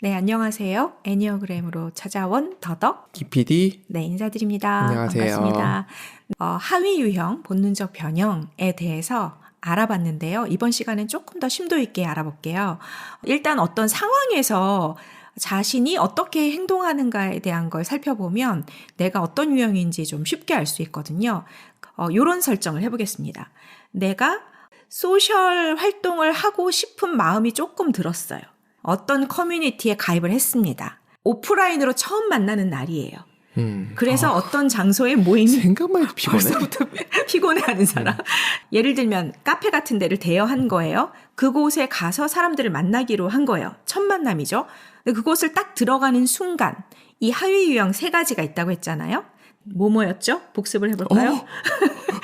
네, 안녕하세요. 애니어그램으로 찾아온 더덕 기PD. 네, 인사드립니다. 안녕하세요. 반갑습니다. 하위 유형, 본능적 변형에 대해서 알아봤는데요. 이번 시간은 조금 더 심도 있게 알아볼게요. 일단 어떤 상황에서 자신이 어떻게 행동하는가에 대한 걸 살펴보면 내가 어떤 유형인지 좀 쉽게 알 수 있거든요. 이런 설정을 해보겠습니다. 내가 소셜 활동을 하고 싶은 마음이 조금 들었어요. 어떤 커뮤니티에 가입을 했습니다. 오프라인으로 처음 만나는 날이에요. 그래서 어떤 장소에 모임이 생각만 해도 피곤해. 벌써부터 피곤해하는 사람. 예를 들면 카페 같은 데를 대여한 거예요. 그곳에 가서 사람들을 만나기로 한 거예요. 첫 만남이죠. 근데 그곳을 딱 들어가는 순간 이 하위 유형 3가지가 있다고 했잖아요. 뭐였죠? 복습을 해볼까요?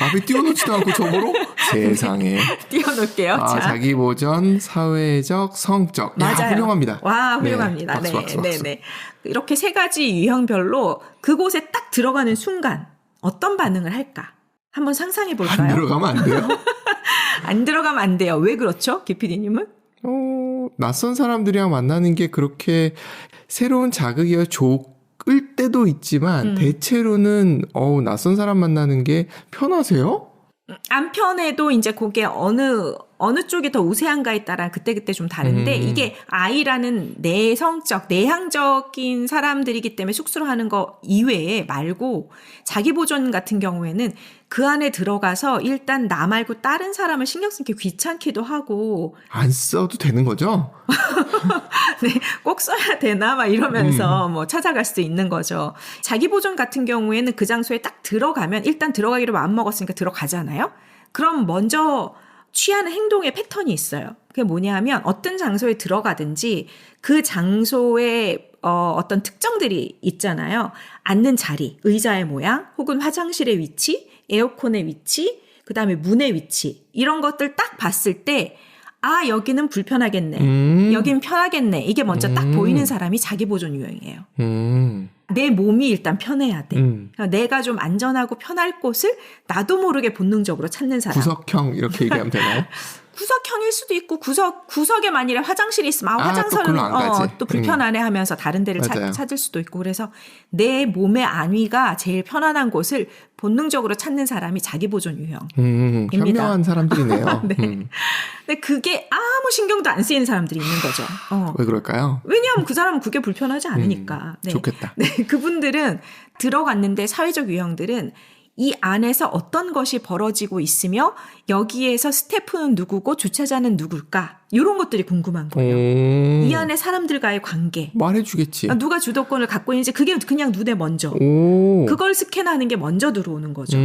앞에 띄워놓지도 않고 저거로? 세상에. 띄워놓을게요. 자. 자기 보전, 사회적, 성적. 맞아요. 야, 훌륭합니다. 와, 훌륭합니다. 네, 박수. 네. 이렇게 3가지 유형별로 그곳에 딱 들어가는 순간 어떤 반응을 할까? 한번 상상해 볼까요? 안 들어가면 안 돼요? 안 들어가면 안 돼요. 왜 그렇죠? 기PD님은? 낯선 사람들이랑 만나는 게 그렇게 새로운 자극이어 좋을 때도 있지만 대체로는 낯선 사람 만나는 게 편하세요? 안 편해도 이제 그게 어느 쪽이 더 우세한가에 따라 그때그때 좀 다른데 이게 I라는 내성적, 내향적인 사람들이기 때문에 쑥스러워하는 거 이외에 말고 자기 보존 같은 경우에는 그 안에 들어가서 일단 나 말고 다른 사람을 신경 쓰기 귀찮기도 하고 안 써도 되는 거죠? 네, 꼭 써야 되나 막 이러면서 뭐 찾아갈 수도 있는 거죠. 자기 보존 같은 경우에는 그 장소에 딱 들어가면 일단 들어가기로 마음먹었으니까 들어가잖아요. 그럼 먼저 취하는 행동의 패턴이 있어요. 그게 뭐냐 하면 어떤 장소에 들어가든지 그 장소에 어떤 특정들이 있잖아요. 앉는 자리, 의자의 모양, 혹은 화장실의 위치, 에어컨의 위치, 그다음에 문의 위치 이런 것들 딱 봤을 때 아, 여기는 불편하겠네. 여긴 편하겠네. 이게 먼저 딱 보이는 사람이 자기 보존 유형이에요. 내 몸이 일단 편해야 돼. 내가 좀 안전하고 편할 곳을 나도 모르게 본능적으로 찾는 사람. 구석형 이렇게 얘기하면 되나요? 구석형일 수도 있고 구석에 만일에 화장실이 있으면 화장실은 또 불편하네 하면서 다른 데를 찾을 수도 있고 그래서 내 몸의 안위가 제일 편안한 곳을 본능적으로 찾는 사람이 자기 보존 유형입니다. 현명한 사람들이네요. 네. 근데 그게 아무 신경도 안 쓰이는 사람들이 있는 거죠. 왜 그럴까요? 왜냐하면 그 사람은 그게 불편하지 않으니까. 네. 좋겠다. 네, 그분들은 들어갔는데 사회적 유형들은 이 안에서 어떤 것이 벌어지고 있으며 여기에서 스태프는 누구고 주차자는 누굴까? 이런 것들이 궁금한 거예요. 이 안에 사람들과의 관계. 말해주겠지. 누가 주도권을 갖고 있는지 그게 그냥 눈에 먼저. 그걸 스캔하는 게 먼저 들어오는 거죠.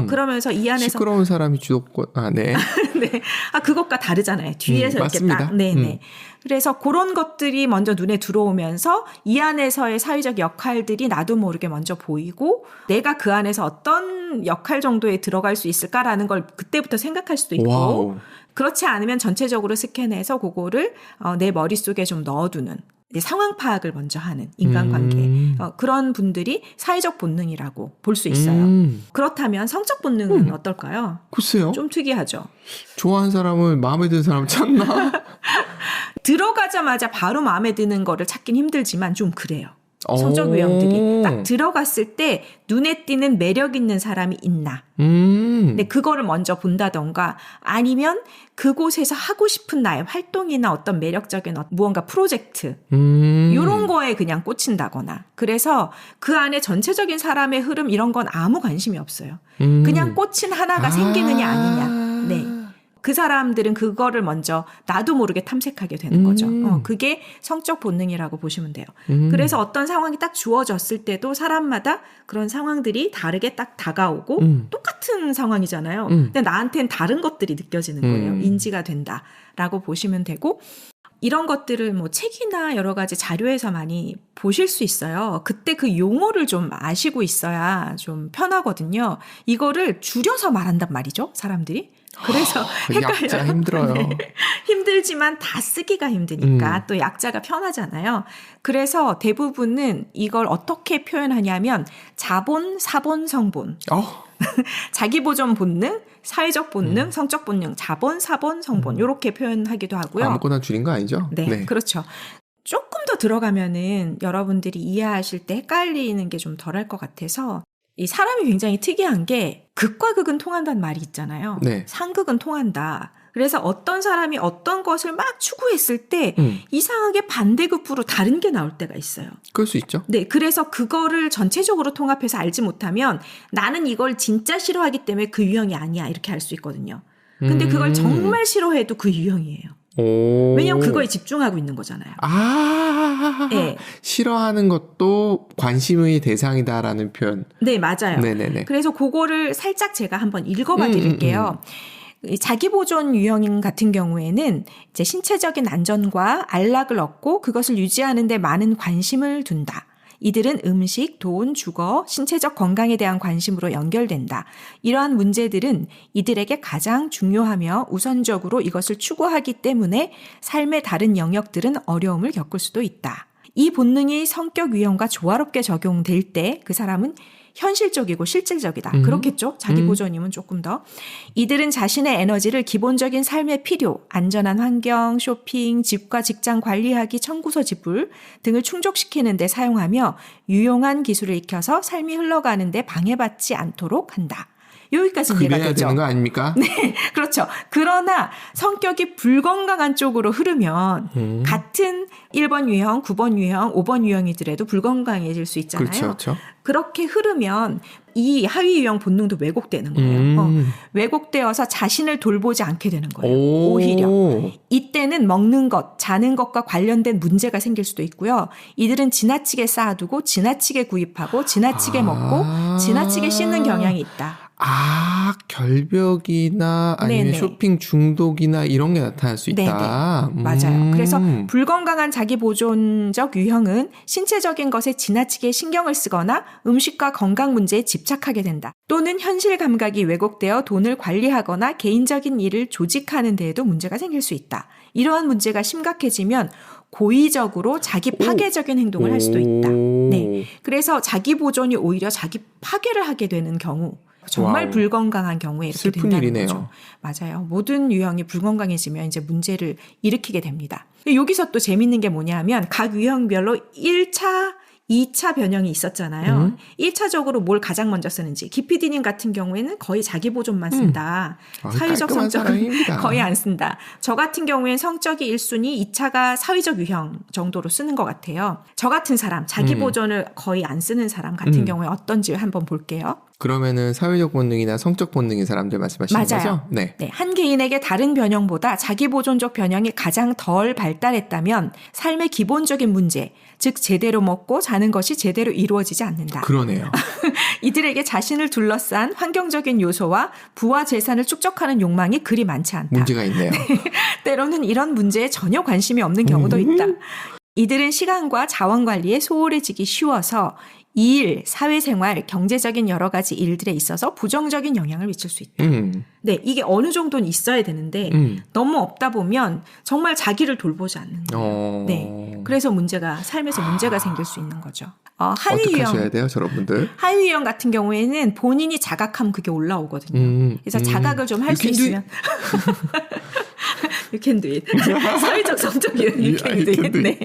그러면서 이 안에서. 시끄러운 사람이 주도권. 네. 네. 그것과 다르잖아요. 뒤에서 이렇게 맞습니다. 딱. 네네. 그래서 그런 것들이 먼저 눈에 들어오면서 이 안에서의 사회적 역할들이 나도 모르게 먼저 보이고 내가 그 안에서 어떤 역할 정도에 들어갈 수 있을까라는 걸 그때부터 생각할 수도 있고 와우. 그렇지 않으면 전체적으로 스캔해서 그거를 내 머릿속에 좀 넣어두는 상황 파악을 먼저 하는 인간관계 그런 분들이 사회적 본능이라고 볼 수 있어요. 그렇다면 성적 본능은 어떨까요? 글쎄요. 좀 특이하죠. 좋아하는 사람을 마음에 드는 사람 찾나? 들어가자마자 바로 마음에 드는 거를 찾긴 힘들지만 좀 그래요. 성적 유형들이 딱 들어갔을 때 눈에 띄는 매력 있는 사람이 있나. 근데 그거를 먼저 본다던가 아니면 그곳에서 하고 싶은 나의 활동이나 어떤 매력적인 무언가 프로젝트 이런 거에 그냥 꽂힌다거나 그래서 그 안에 전체적인 사람의 흐름 이런 건 아무 관심이 없어요. 그냥 꽂힌 하나가 생기느냐 아니냐. 네. 그 사람들은 그거를 먼저 나도 모르게 탐색하게 되는 거죠. 그게 성적 본능이라고 보시면 돼요. 그래서 어떤 상황이 딱 주어졌을 때도 사람마다 그런 상황들이 다르게 딱 다가오고 똑같은 상황이잖아요. 근데 나한테는 다른 것들이 느껴지는 거예요. 인지가 된다라고 보시면 되고 이런 것들을 뭐 책이나 여러 가지 자료에서 많이 보실 수 있어요. 그때 그 용어를 좀 아시고 있어야 좀 편하거든요. 이거를 줄여서 말한단 말이죠, 사람들이. 그래서 헷갈려요. 약자 힘들어요. 네. 힘들지만 다 쓰기가 힘드니까 또 약자가 편하잖아요. 그래서 대부분은 이걸 어떻게 표현하냐면 자본, 사본, 성본. 자기 보존 본능, 사회적 본능, 성적 본능, 자본, 사본, 성본 이렇게 표현하기도 하고요. 아무거나 줄인 거 아니죠? 네, 그렇죠. 조금 더 들어가면은 여러분들이 이해하실 때 헷갈리는 게 좀 덜할 것 같아서 이 사람이 굉장히 특이한 게 극과 극은 통한다는 말이 있잖아요. 네. 상극은 통한다. 그래서 어떤 사람이 어떤 것을 막 추구했을 때 이상하게 반대급부로 다른 게 나올 때가 있어요. 그럴 수 있죠. 네, 그래서 그거를 전체적으로 통합해서 알지 못하면 나는 이걸 진짜 싫어하기 때문에 그 유형이 아니야 이렇게 할 수 있거든요. 근데 그걸 정말 싫어해도 그 유형이에요. 오. 왜냐면 그거에 집중하고 있는 거잖아요. 네. 싫어하는 것도 관심의 대상이다라는 표현. 네, 맞아요. 네네네. 그래서 그거를 살짝 제가 한번 읽어봐 드릴게요. 이 자기보존 유형 같은 경우에는 이제 신체적인 안전과 안락을 얻고 그것을 유지하는 데 많은 관심을 둔다. 이들은 음식, 돈, 주거, 신체적 건강에 대한 관심으로 연결된다. 이러한 문제들은 이들에게 가장 중요하며 우선적으로 이것을 추구하기 때문에 삶의 다른 영역들은 어려움을 겪을 수도 있다. 이 본능이 성격 유형과 조화롭게 적용될 때 그 사람은 현실적이고 실질적이다. 그렇겠죠? 자기 보존이면 조금 더. 이들은 자신의 에너지를 기본적인 삶의 필요, 안전한 환경, 쇼핑, 집과 직장 관리하기, 청구서 지불 등을 충족시키는 데 사용하며 유용한 기술을 익혀서 삶이 흘러가는 데 방해받지 않도록 한다. 여기까지는 이해가 그래야 되죠. 되는 거 아닙니까? 네, 그렇죠. 그러나 성격이 불건강한 쪽으로 흐르면 같은 1번 유형, 9번 유형, 5번 유형이더라도 불건강해질 수 있잖아요. 그렇죠. 그렇게 흐르면 이 하위 유형 본능도 왜곡되는 거예요. 왜곡되어서 자신을 돌보지 않게 되는 거예요. 오히려. 이때는 먹는 것, 자는 것과 관련된 문제가 생길 수도 있고요. 이들은 지나치게 쌓아두고 지나치게 구입하고 지나치게 먹고 지나치게 씻는 경향이 있다. 결벽이나 아니면 네네. 쇼핑 중독이나 이런 게 나타날 수 있다. 맞아요. 그래서 불건강한 자기 보존적 유형은 신체적인 것에 지나치게 신경을 쓰거나 음식과 건강 문제에 집착하게 된다. 또는 현실 감각이 왜곡되어 돈을 관리하거나 개인적인 일을 조직하는 데에도 문제가 생길 수 있다. 이러한 문제가 심각해지면 고의적으로 자기 파괴적인 행동을 할 수도 있다. 네. 그래서 자기 보존이 오히려 자기 파괴를 하게 되는 경우, 정말 와우. 불건강한 경우에 이렇게 슬픈 된다는 일이네요. 거죠. 맞아요. 모든 유형이 불건강해지면 이제 문제를 일으키게 됩니다. 여기서 또 재밌는 게 뭐냐면 각 유형별로 1차, 2차 변형이 있었잖아요. 1차적으로 뭘 가장 먼저 쓰는지. 기피디님 같은 경우에는 거의 자기 보존만 쓴다. 사회적 깔끔한 성적은 사람입니다. 거의 안 쓴다. 저 같은 경우에는 성적이 1순위, 2차가 사회적 유형 정도로 쓰는 것 같아요. 저 같은 사람, 자기 보존을 거의 안 쓰는 사람 같은 경우에 어떤지 한번 볼게요. 그러면은 사회적 본능이나 성적 본능인 사람들 말씀하시는 맞아요. 거죠? 네. 네, 한 개인에게 다른 변형보다 자기 보존적 변형이 가장 덜 발달했다면 삶의 기본적인 문제, 즉 제대로 먹고 자는 것이 제대로 이루어지지 않는다. 그러네요. 이들에게 자신을 둘러싼 환경적인 요소와 부와 재산을 축적하는 욕망이 그리 많지 않다. 문제가 있네요. 때로는 이런 문제에 전혀 관심이 없는 경우도 있다. 이들은 시간과 자원 관리에 소홀해지기 쉬워서 일, 사회생활, 경제적인 여러 가지 일들에 있어서 부정적인 영향을 미칠 수 있다. 네, 이게 어느 정도는 있어야 되는데 너무 없다 보면 정말 자기를 돌보지 않는 거예요. 네, 그래서 삶에서 문제가 생길 수 있는 거죠. 하위 어떻게 유형, 하셔야 돼요, 저러분들? 하위 유형 같은 경우에는 본인이 자각하면 그게 올라오거든요. 그래서 자각을 좀 할 수 있으면 You can do it. 사회적 성적 유형 You can do it. 네.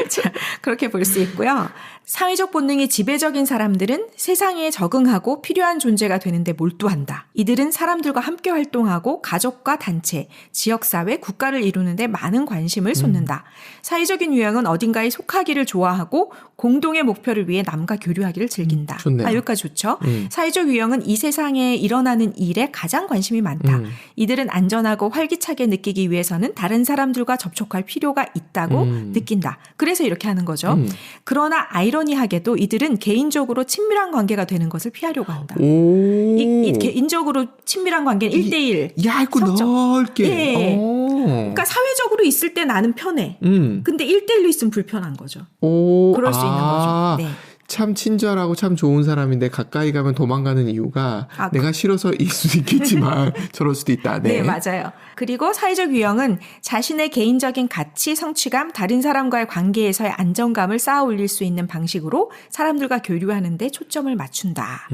자, 그렇게 볼 수 있고요. 사회적 본능이 지배적인 사람들은 세상에 적응하고 필요한 존재가 되는데 몰두한다. 이들은 사람들과 함께 활동하고 가족과 단체, 지역사회, 국가를 이루는데 많은 관심을 쏟는다. 사회적인 유형은 어딘가에 속하기를 좋아하고 공동의 목표를 위해 남과 교류하기를 즐긴다. 좋네요. 여기까지 좋죠. 사회적 유형은 이 세상에 일어나는 일에 가장 관심이 많다. 이들은 안전하고 활기차게 느끼기 위해서는 다른 사람들과 접촉할 필요가 있다고 느낀다. 그래서 이렇게 하는 거죠. 그러나 아이러니하게도 이들은 개인적으로 친밀한 관계가 되는 것을 피하려고 한다. 이 개인적으로 친밀한 관계는 1대1. 얇고 넓게. 예. 그러니까 사회적으로 있을 때 나는 편해. 근데 1대1로 있으면 불편한 거죠. 그럴 수 있는 거죠. 네. 참 친절하고 참 좋은 사람인데 가까이 가면 도망가는 이유가 내가 싫어서일 수도 있겠지만 저럴 수도 있다. 네, 맞아요. 그리고 사회적 유형은 자신의 개인적인 가치, 성취감, 다른 사람과의 관계에서의 안정감을 쌓아 올릴 수 있는 방식으로 사람들과 교류하는 데 초점을 맞춘다.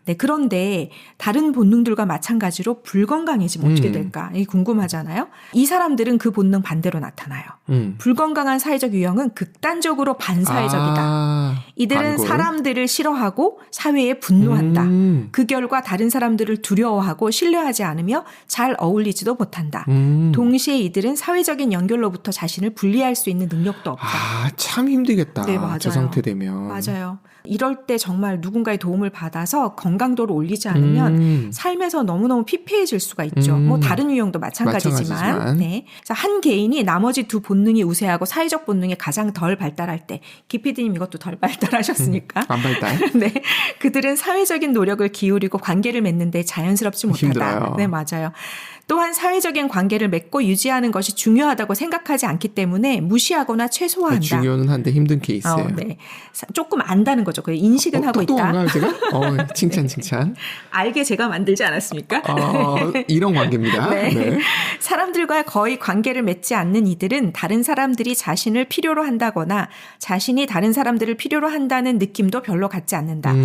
네, 그런데 다른 본능들과 마찬가지로 불건강해지면 어떻게 될까? 이게 궁금하잖아요. 이 사람들은 그 본능 반대로 나타나요. 불건강한 사회적 유형은 극단적으로 반사회적이다. 이들은 사람들을 싫어하고 사회에 분노한다. 그 결과 다른 사람들을 두려워하고 신뢰하지 않으며 잘 어울리지도 못한다. 동시에 이들은 사회적인 연결로부터 자신을 분리할 수 있는 능력도 없다. 참 힘들겠다. 네, 맞아요. 저 상태 되면. 맞아요. 이럴 때 정말 누군가의 도움을 받아서 건강도를 올리지 않으면 삶에서 너무너무 피폐해질 수가 있죠. 뭐 다른 유형도 마찬가지지만. 네. 그래서 한 개인이 나머지 두 본능이 우세하고 사회적 본능이 가장 덜 발달할 때, 기피디님 이것도 덜 발달하셨으니까. 안 발달. 네. 그들은 사회적인 노력을 기울이고 관계를 맺는데 자연스럽지 못하다. 힘들어요. 네, 맞아요. 또한 사회적인 관계를 맺고 유지하는 것이 중요하다고 생각하지 않기 때문에 무시하거나 최소화한다. 중요는 한데 힘든 케이스예요. 네. 조금 안다는 거죠. 그 인식은 하고 있다. 똑똑한가요, 제가? 칭찬. 알게 제가 만들지 않았습니까? 이런 관계입니다. 네. 네. 사람들과 거의 관계를 맺지 않는 이들은 다른 사람들이 자신을 필요로 한다거나 자신이 다른 사람들을 필요로 한다는 느낌도 별로 갖지 않는다.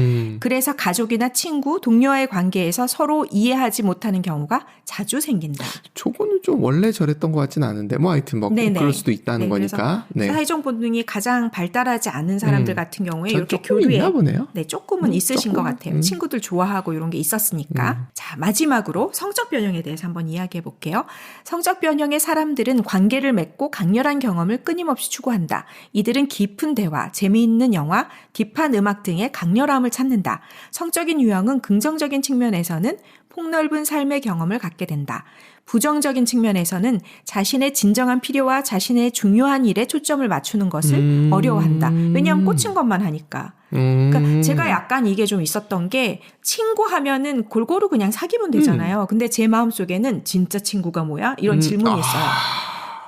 그래서 가족이나 친구, 동료와의 관계에서 서로 이해하지 못하는 경우가 자주 생긴다. 저거는 좀 원래 저랬던 것 같지는 않은데 뭐 하여튼 뭐 그럴 수도 있다는 거니까. 네. 사회적 본능이 가장 발달하지 않은 사람들 같은 경우에 이렇게 교류에 있나 보네요. 네, 조금은 있으신 것 같아요. 친구들 좋아하고 이런 게 있었으니까. 자, 마지막으로 성적 변형에 대해서 한번 이야기해 볼게요. 성적 변형의 사람들은 관계를 맺고 강렬한 경험을 끊임없이 추구한다. 이들은 깊은 대화, 재미있는 영화, 딥한 음악 등의 강렬함을 찾는다. 성적인 유형은 긍정적인 측면에서는 폭넓은 삶의 경험을 갖게 된다. 부정적인 측면에서는 자신의 진정한 필요와 자신의 중요한 일에 초점을 맞추는 것을 어려워한다. 왜냐하면 꽂힌 것만 하니까. 그러니까 제가 약간 이게 좀 있었던 게 친구 하면은 골고루 그냥 사귀면 되잖아요. 근데 제 마음속에는 진짜 친구가 뭐야? 이런 질문이 있어요.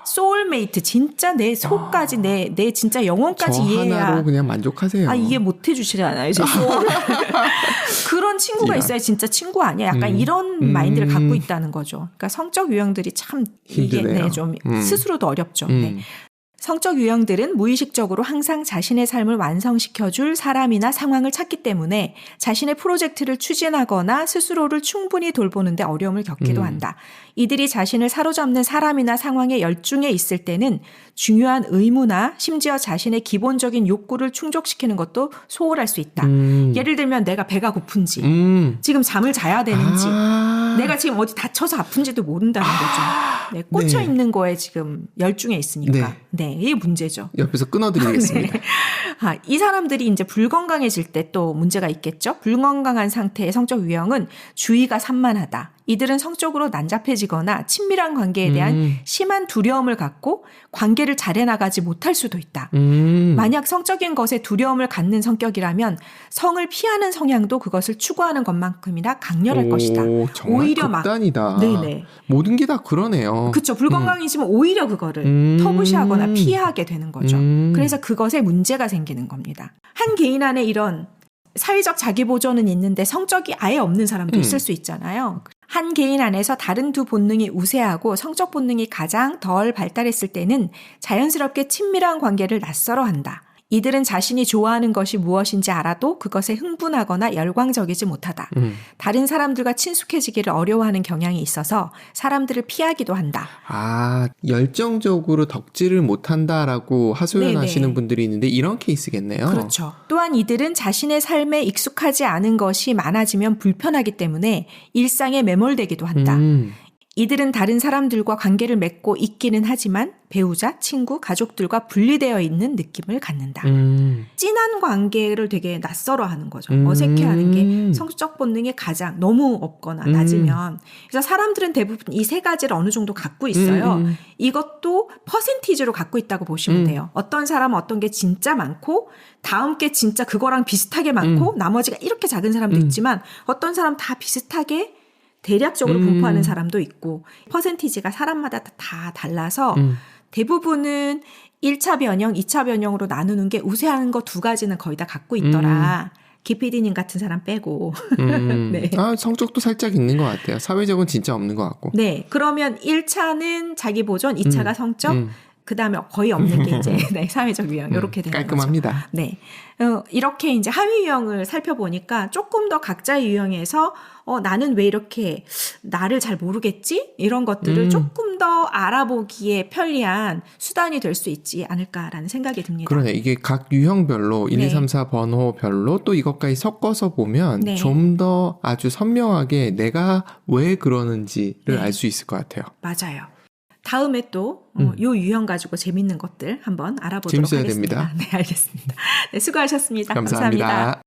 소울메이트, 진짜 내 속까지 내 진짜 영혼까지 이해해야. 하나로 그냥 만족하세요. 이해 못 해주시잖아요. 제 소울. 그런 친구가 있어야 진짜 친구 아니야. 약간 이런 마인드를 갖고 있다는 거죠. 그러니까 성적 유형들이 참 이게 좀 스스로도 어렵죠. 네. 성적 유형들은 무의식적으로 항상 자신의 삶을 완성시켜줄 사람이나 상황을 찾기 때문에 자신의 프로젝트를 추진하거나 스스로를 충분히 돌보는데 어려움을 겪기도 한다. 이들이 자신을 사로잡는 사람이나 상황에 열중해 있을 때는 중요한 의무나 심지어 자신의 기본적인 욕구를 충족시키는 것도 소홀할 수 있다. 예를 들면 내가 배가 고픈지 지금 잠을 자야 되는지 내가 지금 어디 다쳐서 아픈지도 모른다는 거죠. 네, 꽂혀 있는 거에 지금 열중해 있으니까. 네, 이게 문제죠. 옆에서 끊어드리겠습니다. 네. 이 사람들이 이제 불건강해질 때 또 문제가 있겠죠. 불건강한 상태의 성적 유형은 주의가 산만하다. 이들은 성적으로 난잡해지거나 친밀한 관계에 대한 심한 두려움을 갖고 관계를 잘 해나가지 못할 수도 있다. 만약 성적인 것에 두려움을 갖는 성격이라면 성을 피하는 성향도 그것을 추구하는 것만큼이나 강렬할 것이다. 정말 오히려 극단이다. 네네. 모든 게 다 그러네요. 그렇죠. 불건강해지면 오히려 그거를 터부시하거나 피하게 되는 거죠. 그래서 그것에 문제가 생기는 겁니다. 한 개인 안에 이런 사회적 자기보존은 있는데 성적이 아예 없는 사람도 있을 수 있잖아요. 한 개인 안에서 다른 두 본능이 우세하고 성적 본능이 가장 덜 발달했을 때는 자연스럽게 친밀한 관계를 낯설어 한다. 이들은 자신이 좋아하는 것이 무엇인지 알아도 그것에 흥분하거나 열광적이지 못하다. 다른 사람들과 친숙해지기를 어려워하는 경향이 있어서 사람들을 피하기도 한다. 열정적으로 덕질을 못한다라고 하소연하시는 분들이 있는데 이런 케이스겠네요. 그렇죠. 또한 이들은 자신의 삶에 익숙하지 않은 것이 많아지면 불편하기 때문에 일상에 매몰되기도 한다. 이들은 다른 사람들과 관계를 맺고 있기는 하지만 배우자, 친구, 가족들과 분리되어 있는 느낌을 갖는다. 진한 관계를 되게 낯설어하는 거죠. 어색해하는 게 성적 본능이 가장 너무 없거나 낮으면. 그래서 사람들은 대부분 이 세 가지를 어느 정도 갖고 있어요. 이것도 퍼센티지로 갖고 있다고 보시면 돼요. 어떤 사람은 어떤 게 진짜 많고 다음 게 진짜 그거랑 비슷하게 많고 나머지가 이렇게 작은 사람도 있지만 어떤 사람 다 비슷하게 대략적으로 분포하는 사람도 있고 퍼센티지가 사람마다 다 달라서 대부분은 1차 변형, 2차 변형으로 나누는 게 우세한 거 두 가지는 거의 다 갖고 있더라. 기피디님 같은 사람 빼고. 네. 성적도 살짝 있는 것 같아요. 사회적은 진짜 없는 것 같고. 네. 그러면 1차는 자기 보존, 2차가 성적, 그 다음에 거의 없는 게 이제 네, 사회적 유형 이렇게 되는 깔끔합니다. 거죠. 네, 이렇게 이제 하위 유형을 살펴보니까 조금 더 각자의 유형에서 나는 왜 이렇게 나를 잘 모르겠지? 이런 것들을 조금 더 알아보기에 편리한 수단이 될 수 있지 않을까라는 생각이 듭니다. 그러네. 이게 각 유형별로 1, 네. 2, 3, 4 번호별로 또 이것까지 섞어서 보면 네. 좀 더 아주 선명하게 내가 왜 그러는지를 네. 알 수 있을 것 같아요. 맞아요. 다음에 또 요 유형 가지고 재밌는 것들 한번 알아보도록 재밌어야 하겠습니다. 됩니다. 네, 알겠습니다. 네, 수고하셨습니다. 감사합니다. 감사합니다.